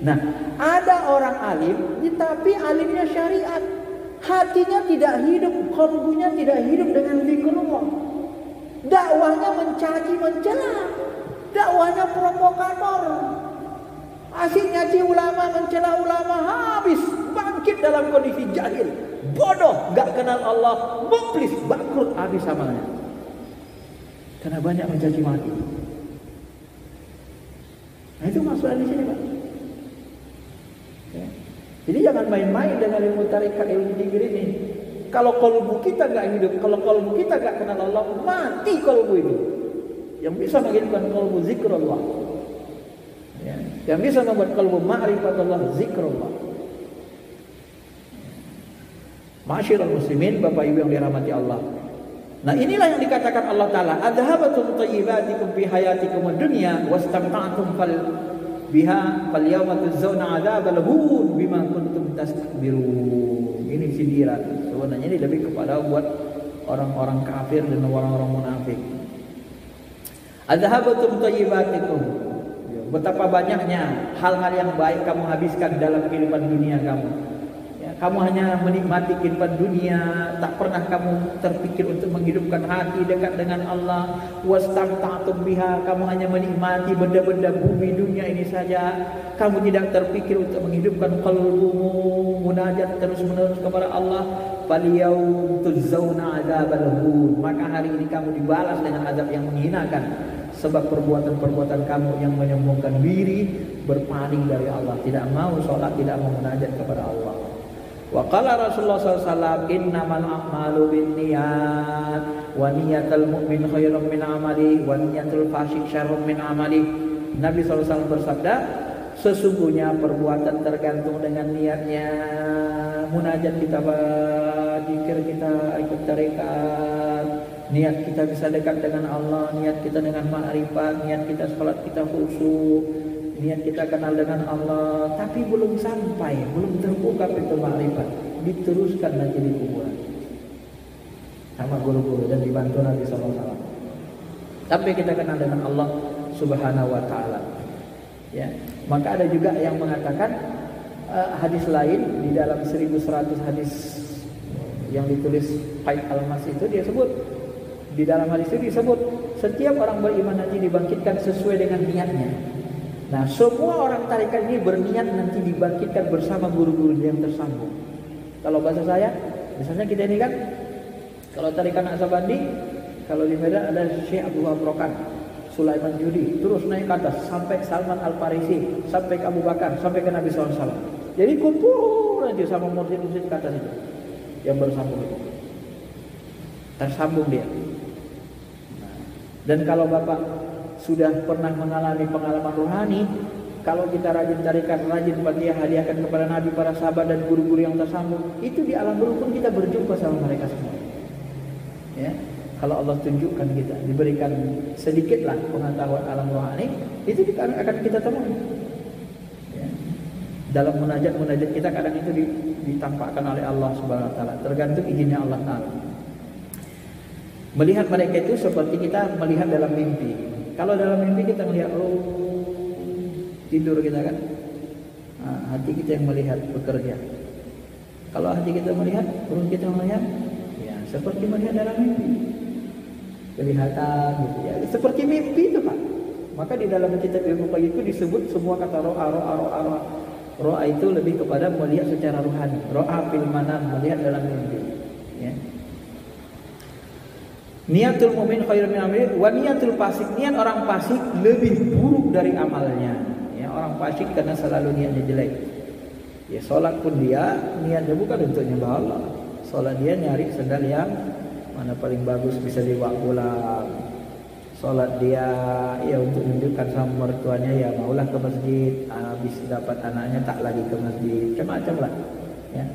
Nah, ada orang alim, tapi alimnya syariat, hatinya tidak hidup, qalbunya tidak hidup dengan zikrullah. Dakwahnya mencaci, mencela, dakwahnya provokator. Asik ngaji ulama, mencela ulama, habis, bangkit dalam kondisi jahil, bodoh, gak kenal Allah, muflis, bangkrut, habis amalnya. Karena banyak mencaci maki. Nah, itu masalah di sini, Pak. Ya. Jadi jangan main-main dengan ilmu tarikat, ilmu zikir ini. Kalau kalbu kita gak hidup, kalau kalbu kita gak kenal Allah, mati kalbu itu. Yang bisa menghidupkan kalbu zikrullah, ya. Yang bisa membuat kalbu ma'rifatullah, zikrullah. Ma'asyiral muslimin, Bapak Ibu yang dirahmati Allah. Nah, inilah yang dikatakan Allah Ta'ala, adhabatum tayyibatikum fi hayatikum ad-dunya wastamta'tum biha fal yawma tujzauna 'adzabal hun bima kuntum tastakbirun. Ini sindiran. Sebenarnya ini lebih kepada buat orang-orang kafir dan orang-orang munafik. Adhabatum tayyibatikum, betapa banyaknya hal-hal yang baik kamu habiskan dalam kehidupan dunia kamu. Kamu hanya menikmati kehidupan dunia, tak pernah kamu terpikir untuk menghidupkan hati dekat dengan Allah. Wastamta'tum biha, kamu hanya menikmati benda-benda bumi dunia ini saja. Kamu tidak terpikir untuk menghidupkan qalbumu, munajat terus-menerus kepada Allah. Falyaum tujzauna 'adzabal hun, maka hari ini kamu dibalas dengan azab yang menghinakan, sebab perbuatan-perbuatan kamu yang menyombongkan diri, berpaling dari Allah, tidak mau sholat, tidak mau munajat kepada Allah. Wa qala Rasulullah SAW, innamal a'malu binniyat wa niyatul mu'min khairun min amali wa niyatul fasik syarrun min amali. Nabi SAW bersabda, sesungguhnya perbuatan tergantung dengan niatnya. Munajat kita, zikir kita, ikut tarekat, niat kita bisa dekat dengan Allah, niat kita dengan ma'rifat, niat kita salat kita khusyuk, niat kita kenal dengan Allah, tapi belum sampai, belum terbuka pintu ma'rifat, diteruskan nanti di kuburan sama guru-guru dan dibantu Nabi SAW. Sampai kita kenal dengan Allah, Subhanahu wa taala. Ya. Maka ada juga yang mengatakan hadis lain di dalam 1100 hadis yang ditulis Qaid Al-Mas itu dia sebut, di dalam hadis itu disebut setiap orang beriman nanti dibangkitkan sesuai dengan niatnya. Nah, semua orang tarikat ini berniat nanti dibangkitkan bersama guru-guru yang tersambung. Kalau bahasa saya, misalnya kita ini kan, kalau tarikat Naqsabandi, kalau di Medan ada Syekh Abdul Wahab Rokan, Sulaiman Judi, terus naik ke atas sampai Salman Al-Farisi, sampai ke Abu Bakar, sampai ke Nabi SAW. Jadi kumpul aja sama mursyid-mursyid ke atas itu yang bersambung itu. Tersambung dia. Nah, dan kalau Bapak sudah pernah mengalami pengalaman rohani, kalau kita rajin tarikat, rajin Fatihah, hadiahkan kepada Nabi, para sahabat dan guru-guru yang tersambung, itu di alam rukun kita berjumpa sama mereka semua. Ya, kalau Allah tunjukkan kita, diberikan sedikitlah pengetahuan alam rohani, itu akan kita temui. Ya. Dalam munajat kita kadang itu ditampakkan oleh Allah Subhanahu Wa Taala, tergantung izinnya Allah Taala. Melihat mereka itu seperti kita melihat dalam mimpi. Kalau dalam mimpi kita melihat tidur kita kan, nah, hati kita yang melihat bekerja. Kalau hati kita melihat, perut kita melihat, ya seperti melihat dalam mimpi. Kelihatan gitu ya, seperti mimpi itu Pak. Maka di dalam kitab ilmu pagi itu disebut semua kata ro'a. Ro'a itu lebih kepada melihat secara rohani. Ro'a fil manam, melihat dalam mimpi. Ya. Niatul mu'min khairun min amalihi wa niatul fasik, niat orang fasik lebih buruk dari amalnya. Ya, orang fasik karena selalu niatnya jelek. Ya, salat pun dia niatnya bukan untuk nyembah Allah. Salat dia nyari sendal yang mana paling bagus bisa dibawa pulang. Salat dia ya untuk menunjukkan sama mertuanya, ya maulah ke masjid, habis dapat anaknya tak lagi ke masjid. Macam-macam lah. Ya.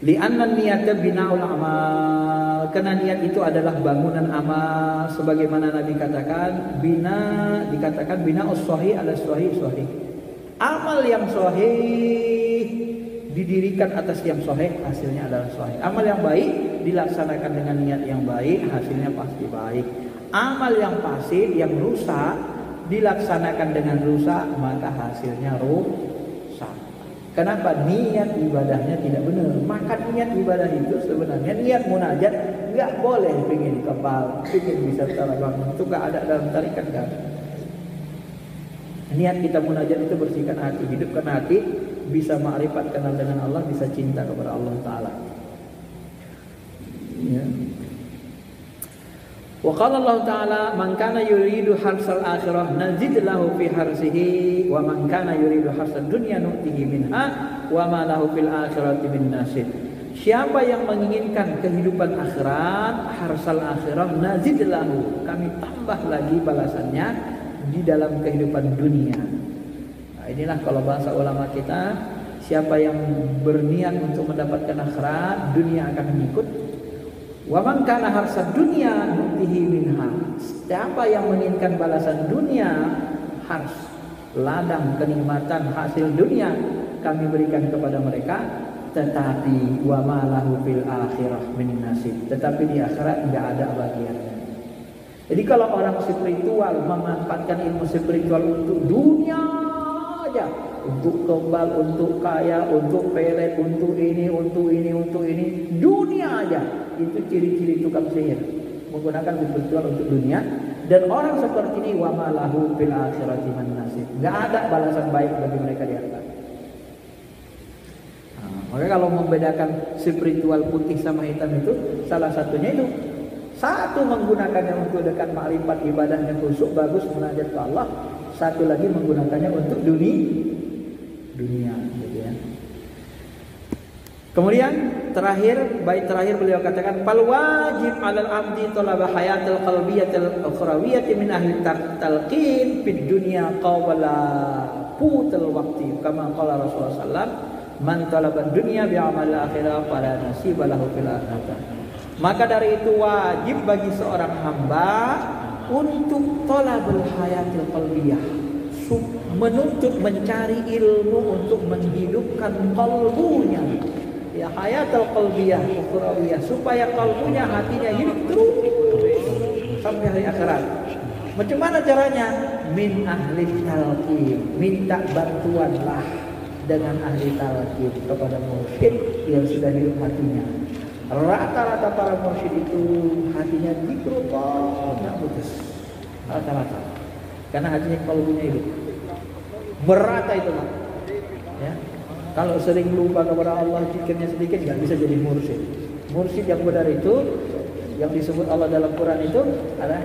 Li'anna niyata bina'ul amal, karena niat itu adalah bangunan amal, sebagaimana Nabi katakan, dikatakan bina'us sahih ala sahih. Amal yang sahih didirikan atas yang sahih, hasilnya adalah sahih. Amal yang baik dilaksanakan dengan niat yang baik, hasilnya pasti baik. Amal yang fasid, yang rusak, dilaksanakan dengan rusak, maka hasilnya rusak. Kenapa? Niat ibadahnya tidak benar. Maka niat ibadah itu sebenarnya niat munajat nggak boleh pengen kebal, pengen bisa terbang, itu nggak ada dalam tarikat kan. Niat kita munajat itu bersihkan hati, hidupkan hati, bisa ma'rifat, kenal dengan Allah, bisa cinta kepada Allah Taala. Ya. Wa qala Allah Ta'ala man kana yuridu harsal akhirah nazid lahu fi harsihi wa man kana yuridu harsad dunya nu'tihi minha wa ma lahu fil akhirati min nasib. Siapa yang menginginkan kehidupan akhirat, harsal akhirah, nazid lahu, kami tambah lagi balasannya di dalam kehidupan dunia. Nah, inilah kalau bahasa ulama kita, siapa yang berniat untuk mendapatkan akhirat, dunia akan mengikut. Wa man kana harsad dunya nutihi minha. Siapa yang menginginkan balasan dunia, hars, ladang kenikmatan hasil dunia kami berikan kepada mereka, tetapi wa ma lahu fil akhirah min nasib. Tetapi di akhirat enggak ada bagiannya. Jadi kalau orang spiritual memanfaatkan ilmu spiritual untuk dunia aja, untuk kembal, untuk kaya, untuk pelet, untuk ini, dunia aja. Itu ciri-ciri tukang sihir, menggunakan spiritual untuk dunia. Dan orang seperti ini wa ma lahu fil akhirati min nasib. Enggak ada balasan baik bagi mereka di akhirat. Maka kalau membedakan spiritual putih sama hitam itu, salah satunya itu. Satu menggunakannya untuk dekat makrifat, ibadahnya khusyuk, bagus, munajat ke Allah. Satu lagi menggunakannya untuk dunia gitu ya. Kemudian bait terakhir beliau katakan fal wajib 'alal 'abdi talaba hayatil qalbiyatil ukhrawiyyati min ahli talqin fid dunya qabla futul waqti kama qala Rasulullah sallallahu alaihi wasallam man talaba dunya bi 'amal akhirah fala nasiba lahu fil akhirah. Maka dari itu wajib bagi seorang hamba untuk talabul hayatil qalbiyah, menuntut mencari ilmu untuk menghidupkan kalbunya. Ya, hayatul qalbiyah ukhrawiyah, supaya kalbunya, hatinya hidup terus sampai hari akhirat. Macam mana caranya? Min ahli talqin, minta bantuanlah dengan ahli talqin kepada mursyid yang sudah hidup hatinya. Rata-rata para mursyid itu hatinya dikerukon, nggak putus. Rata-rata, karena hatinya kalbunya hidup. Berata itu lah. Ya. Kalau sering lupa kepada Allah, zikirnya sedikit, nggak bisa jadi mursyid. Mursyid yang benar itu, yang disebut Allah dalam Quran itu adalah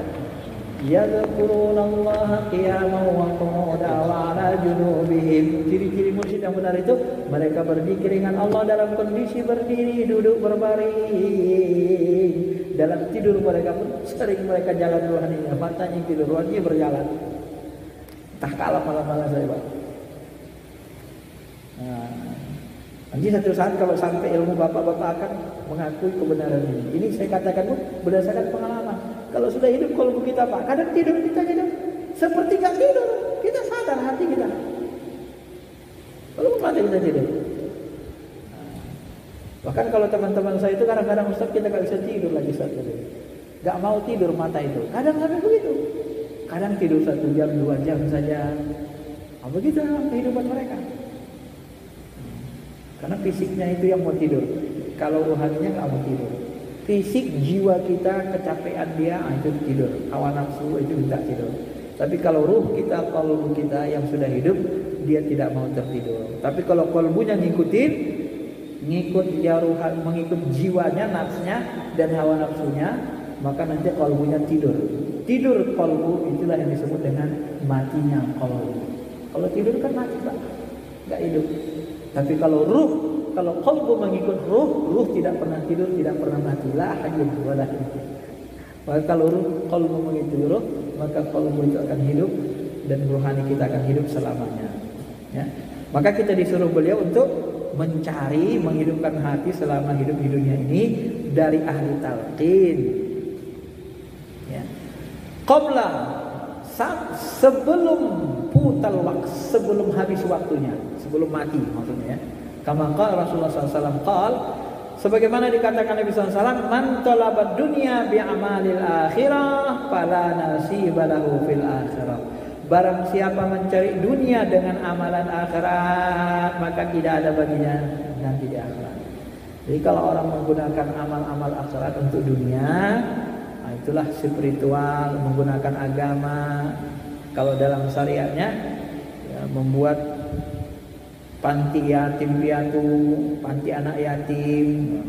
yadhkurunallaha qiyaman wa qu'udan wa 'ala junubihim. Ciri-ciri mursyid yang benar itu, mereka berzikir dengan Allah dalam kondisi berdiri, duduk berbaring. Dalam tidur mereka pun sering mereka jalan rohaninya, matanya tidur, rohaninya berjalan. Tak kalah malam-malam saya, Pak. Nah, nanti satu saat kalau sampai ilmu bapak-bapak akan mengakui kebenaran ini. Ini saya katakan berdasarkan pengalaman. Kalau sudah hidup kalbu kita, Pak, kadang tidur kita hidup seperti nggak tidur. Kita sadar hati kita. Kalau mati kita tidur. Bahkan kalau teman-teman saya itu kadang-kadang Ustaz kita nggak bisa tidur lagi saat itu. Nggak mau tidur mata itu. Kadang sampai begitu. Kadang tidur 1 jam, 2 jam saja. Begitu kehidupan mereka. Karena fisiknya itu yang mau tidur. Kalau rohaninya nggak mau tidur. Fisik jiwa kita kecapean dia, itu tidur. Hawa nafsu itu minta tidur. Tapi kalau ruh kita, kalbu kita yang sudah hidup, dia tidak mau tertidur. Tapi kalau kalbunya ngikut ya ruhan, mengikut jiwanya, nafsnya dan hawa nafsunya, maka nanti kalbunya tidur. Tidur kalbu itulah yang disebut dengan matinya kalbu. Kalau tidur kan mati, Pak, nggak hidup. Tapi kalau ruh, kalau qalbu mengikut ruh tidak pernah tidur, tidak pernah mati. La hayyun wala qayyum. Maka kalau qalbu mengikut ruh, maka qalbu itu akan hidup dan rohani kita akan hidup selamanya. Ya. Maka kita disuruh beliau untuk mencari, menghidupkan hati selama hidup di dunia ini dari ahli talqin. Ya. Qabla, sebelum putal waktu, sebelum habis waktunya, sebelum mati maksudnya ya. Kama qala Rasulullah SAW sebagaimana dikatakan Nabi SAW, man talabad dunya bi amalil akhirah fala nasiba lahu fil akhirah. Barang siapa mencari dunia dengan amalan akhirat, maka tidak ada baginya nanti di akhirat. Jadi kalau orang menggunakan amal-amal akhirat untuk dunia, nah itulah spiritual, menggunakan agama. Kalau dalam syariatnya ya, membuat panti yatim piatu, panti anak yatim,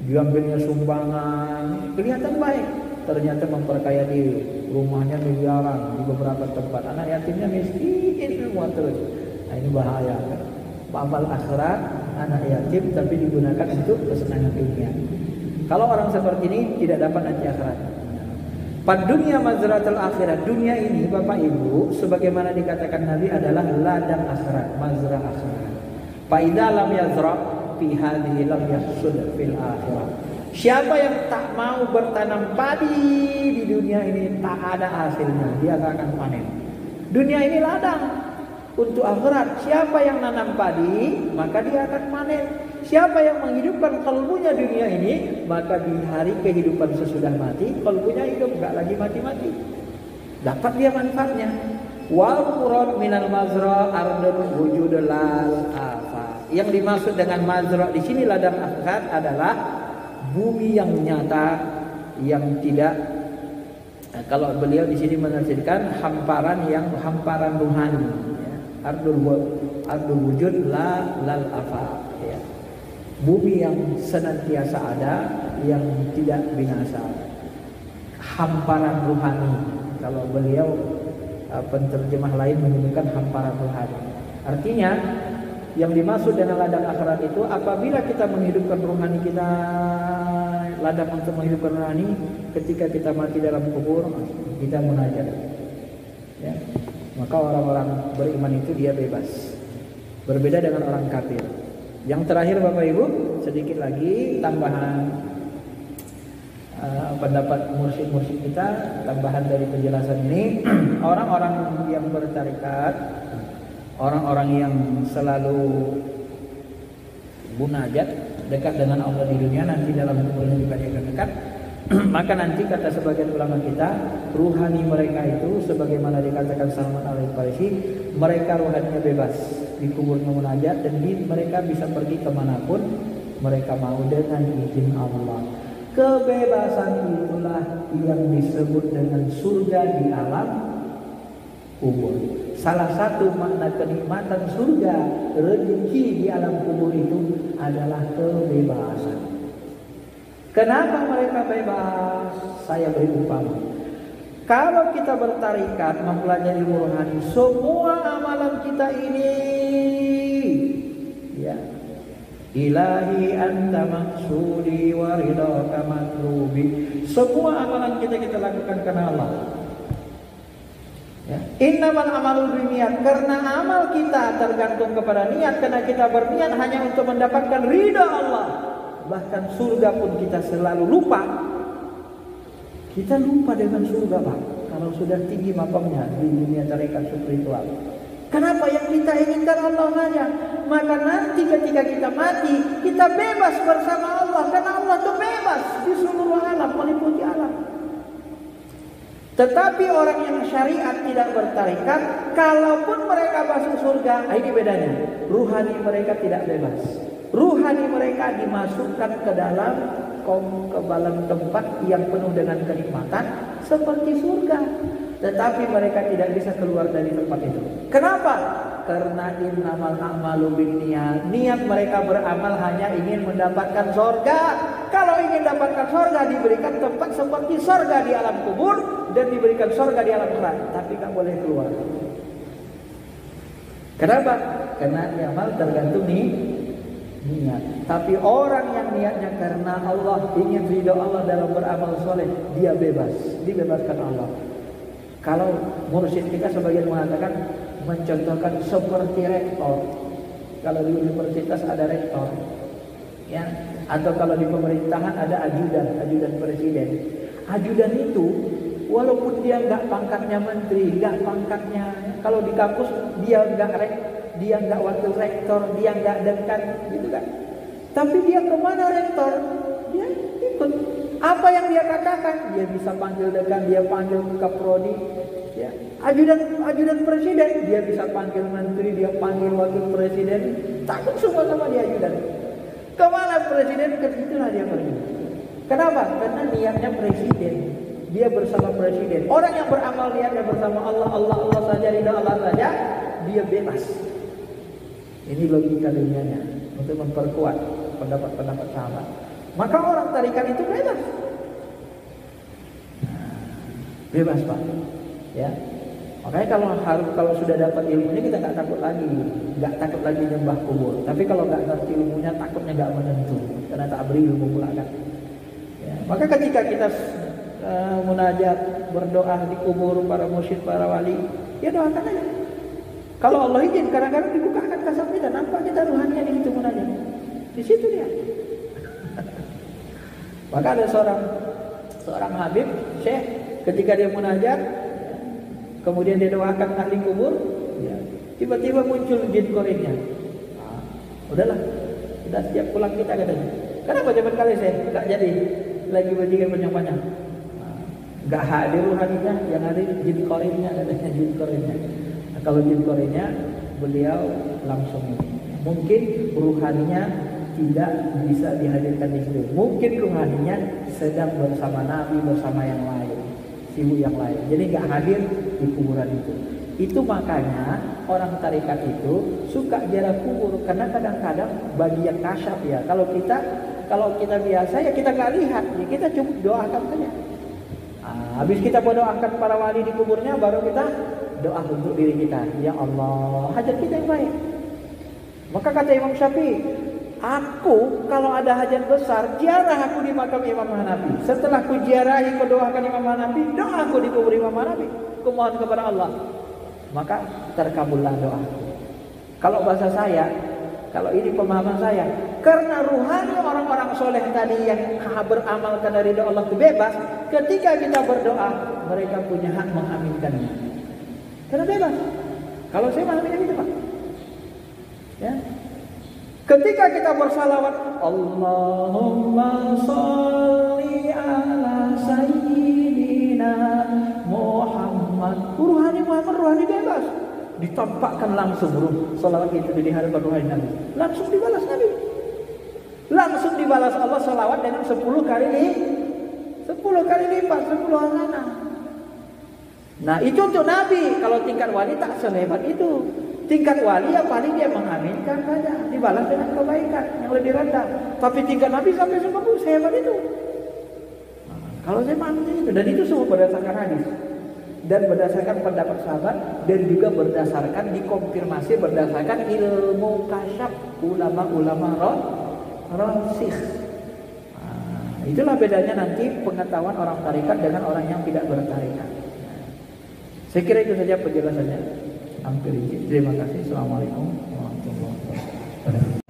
diambilnya sumbangan, kelihatan baik, ternyata memperkaya diri, rumahnya miliaran di beberapa tempat, anak yatimnya miskin semua terus. Nah ini bahaya kan? Amal akhirat anak yatim tapi digunakan untuk kesenangan dunia. Kalau orang seperti ini tidak dapat nanti akhirat. Pad dunia mazratul akhirat, dunia ini Bapak Ibu sebagaimana dikatakan Nabi adalah ladang akhirat, mazrah akhirat. Fa idza lam yazra fi hadhihi lam yahsud fil akhirah. Siapa yang tak mau bertanam padi di dunia ini, tak ada hasilnya, dia gak akan panen. Dunia ini ladang untuk akhirat. Siapa yang nanam padi, maka dia akan panen. Siapa yang menghidupkan kalbunya dunia ini, maka di hari kehidupan sesudah mati, kalbunya hidup, gak lagi mati-mati. Dapat dia manfaatnya. Wal murad minal mazra ardul wujud lal afa. Yang dimaksud dengan mazra di sini ladang akhirat adalah bumi yang nyata, yang tidak. Kalau beliau di sini menafsirkan hamparan yang hamparan ruhani. Ya. Ardul wujud lal afa. Ya. Bumi yang senantiasa ada, yang tidak binasa. Hamparan ruhani. Kalau beliau penterjemah lain menyebutkan hamparan rohani. Artinya yang dimaksud dengan ladang akhirat itu apabila kita menghidupkan rohani kita, ladang untuk menghidupkan rohani, ketika kita mati dalam kubur kita munajat. Ya. Maka orang-orang beriman itu dia bebas. Berbeda dengan orang kafir. Yang terakhir Bapak Ibu, sedikit lagi tambahan pendapat mursyid-mursyid kita, tambahan dari penjelasan ini. Orang-orang yang bertarikat, orang-orang yang selalu munajat dekat dengan Allah di dunia, nanti dalam kuburnya juga dia akan dekat. Maka nanti kata sebagian ulama kita, ruhani mereka itu sebagaimana dikatakan Salman Al-Farisi, mereka ruhaninya bebas di kuburnya munajat, dan mereka bisa pergi kemanapun mereka mau dengan izin Allah. Kebebasan itulah yang disebut dengan surga di alam kubur. Salah satu makna kenikmatan surga, rezeki di alam kubur itu adalah kebebasan. Kenapa mereka bebas? Saya beri umpama. Kalau kita bertarikat mempelajari rohani, semua amalan kita ini, ya, Ilahi anta maksudi wa ridhaka matlubi. Semua amalan kita lakukan karena Allah. Ya. Innamal amalu binniyat, karena amal kita tergantung kepada niat, karena kita berniat hanya untuk mendapatkan ridha Allah. Bahkan surga pun kita selalu lupa. Kita lupa dengan surga, Pak, kalau sudah tinggi makamnya di dunia tarekat spiritual. Kenapa? Yang kita inginkan Allah saja. Maka nanti ketika kita mati, kita bebas bersama Allah, karena Allah itu bebas di seluruh alam, meliputi alam. Tetapi orang yang syariat tidak bertarikat, kalaupun mereka masuk surga, ini bedanya. Ruhani mereka tidak bebas. Ruhani mereka dimasukkan ke dalam tempat yang penuh dengan kenikmatan seperti surga. Tetapi mereka tidak bisa keluar dari tempat itu. Kenapa? Karena innamal a'malu binniyat. Niat mereka beramal hanya ingin mendapatkan surga. Kalau ingin dapatkan surga, diberikan tempat seperti surga di alam kubur dan diberikan surga di alam akhirat, tapi tak boleh keluar. Kenapa? Karena amal tergantung niat. Tapi orang yang niatnya karena Allah, ingin ridha Allah dalam beramal soleh, dia bebas, dibebaskan Allah. Kalau mursyid kita sebagian mengatakan, mencontohkan seperti rektor. Kalau di universitas ada rektor, ya, atau kalau di pemerintahan ada ajudan presiden. Ajudan itu walaupun dia nggak pangkatnya menteri, nggak pangkatnya, kalau di kampus dia nggak wakil rektor, dia nggak dekan, gitu kan. Tapi dia kemana rektor, dia ikut. Apa yang dia katakan, dia bisa panggil dekan, dia panggil kaprodi, ya. Ajudan presiden, dia bisa panggil menteri, dia panggil wakil presiden, takut semua sama dia ajudan. Kemana presiden, ke situlah dia pergi. Kenapa? Karena niatnya presiden, dia bersama presiden. Orang yang beramal niatnya bersama Allah saja, ridha Allah saja, dia bebas. Ini logika dunianya untuk memperkuat pendapat sahabat. Maka orang tarikat itu bebas. Bebas, Pak. Ya. Makanya kalau sudah dapat ilmunya, kita nggak takut lagi nyembah kubur. Tapi kalau nggak ngerti ilmunya, takutnya nggak menentu, karena tak beri ilmu pula kan. Ya. Maka ketika kita munajat, berdoa di kubur para mursyid, para wali, ya doakan aja. Kalau Allah izin, kadang-kadang dibukakan kasab kita, nampak kita ruhaninya di situ munajat. Di situ dia. Maka ada seorang habib, syekh, ketika dia munajat, kemudian dia doakan ahli kubur, ya, tiba-tiba muncul jin korinnya. Udahlah, sudah siap pulang kita katanya. Kenapa zaman kali saya nggak jadi lagi bajingan panjang-panjang? Nggak hadir ruhaninya, yang hadir jin korinnya, katanya jin korinnya. Nah, kalau jin korinnya, beliau langsung mungkin ruhaninya tidak bisa dihadirkan di situ. Mungkin ruhaninya sedang bersama Nabi, bersama yang lain, sibuk yang lain. Jadi nggak hadir di kuburan itu. Itu makanya orang tarikat itu suka ziarah kubur, karena kadang-kadang bagi yang kasyaf ya. Kalau kita biasa ya kita nggak lihat, ya kita cuma doakan saja. Habis kita berdoakan para wali di kuburnya, baru kita doa untuk diri kita. Ya Allah, hajat kita yang baik. Maka kata Imam Syafi'i, aku kalau ada hajat besar, ziarah aku di makam Imam Hanafi. Setelah ku ziarahi, ku doakan Imam Hanafi, doa aku di kubur Imam Hanafi. Ku mohon kepada Allah, maka terkabullah doaku. Kalau bahasa saya, kalau ini pemahaman saya, karena ruhani orang-orang soleh tadi yang beramal karena ridha Allah itu bebas, ketika kita berdoa, mereka punya hak mengaminkannya. Karena bebas. Kalau saya memahaminya gitu, Pak. Ya. Ketika kita bersalawat, Allahumma sholli ala sayyidina Muhammad. Ruhani Muhammad, ruhani bebas. Ditampakkan langsung salawat itu di hadapan ruhani Nabi. Langsung dibalas Nabi. Langsung dibalas Allah salawat dengan 10 kali lipat, 10 anak. Nah itu untuk Nabi. Kalau tingkat wali tak sehebat itu. Tingkat wali ya paling dia mengaminkan saja, dibalas dengan kebaikan yang lebih rendah. Tapi tingkat Nabi sampai 10 sehebat itu. Kalau saya manusia itu, dan itu semua berdasarkan hadis dan berdasarkan pendapat sahabat dan juga berdasarkan dikonfirmasi berdasarkan ilmu kasyaf ulama-ulama rasikh. Itulah bedanya nanti pengetahuan orang tarikat dengan orang yang tidak bertarikat. Saya kira itu saja penjelasannya. Hampir izin. Terima kasih. Assalamualaikum warahmatullahi wabarakatuh.